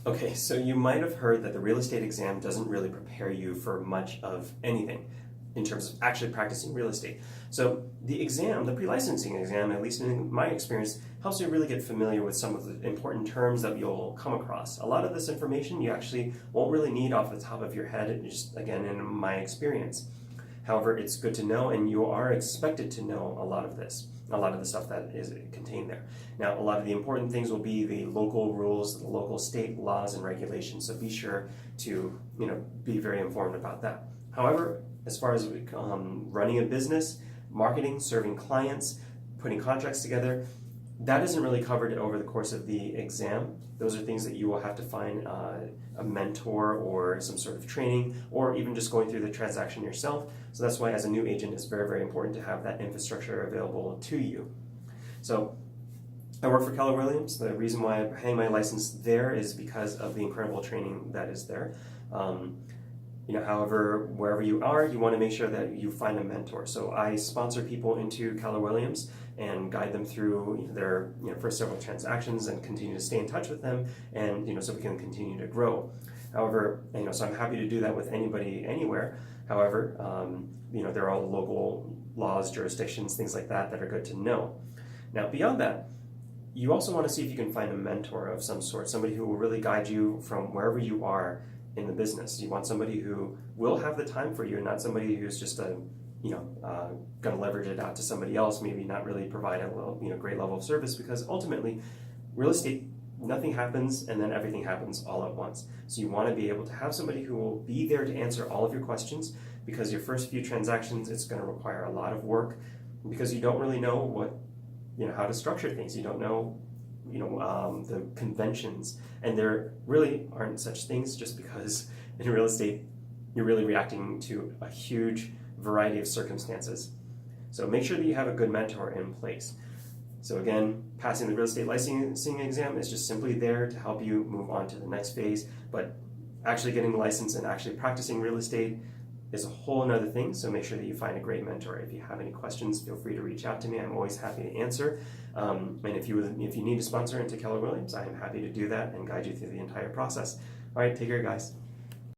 Okay, so you might have heard that the real estate exam doesn't really prepare you for much of anything in terms of actually practicing real estate. So the exam, the pre-licensing exam, at least in my experience, helps you really get familiar with some of the important terms that you'll come across. A lot of this information you actually won't really need off the top of your head, just again in my experience. However, it's good to know, and you are expected to know a lot of this, a lot of the stuff that is contained there. Now, a lot of the important things will be the local rules, the local state laws and regulations, so be sure to be very informed about that. However, as far as running a business, marketing, serving clients, putting contracts together, that isn't really covered over the course of the exam. Those are things that you will have to find a mentor or some sort of training, or even just going through the transaction yourself. So that's why as a new agent it's very, very important to have that infrastructure available to you. So I work for Keller Williams. The reason why I hang my license there is because of the incredible training that is there. However, wherever you are, you want to make sure that you find a mentor. So I sponsor people into Keller Williams and guide them through their first several transactions and continue to stay in touch with them, and so we can continue to grow. However, so I'm happy to do that with anybody anywhere. However, there are all the local laws, jurisdictions, things like that that are good to know. Now, beyond that, you also want to see if you can find a mentor of some sort, somebody who will really guide you from wherever you are in the business. You want somebody who will have the time for you, and not somebody who's just going to leverage it out to somebody else, maybe not really provide a great level of service, because ultimately, real estate, nothing happens and then everything happens all at once. So you want to be able to have somebody who will be there to answer all of your questions, because your first few transactions, it's going to require a lot of work, because you don't really know how to structure things. You don't know the conventions, and there really aren't such things, just because in real estate you're really reacting to a huge variety of circumstances. So make sure that you have a good mentor in place. So again, passing the real estate licensing exam is just simply there to help you move on to the next phase, but actually getting the license and actually practicing real estate is a whole another thing. So make sure that you find a great mentor. If you have any questions, feel free to reach out to me. I'm always happy to answer. And if you need to sponsor into Keller Williams, I am happy to do that and guide you through the entire process. All right, take care, guys.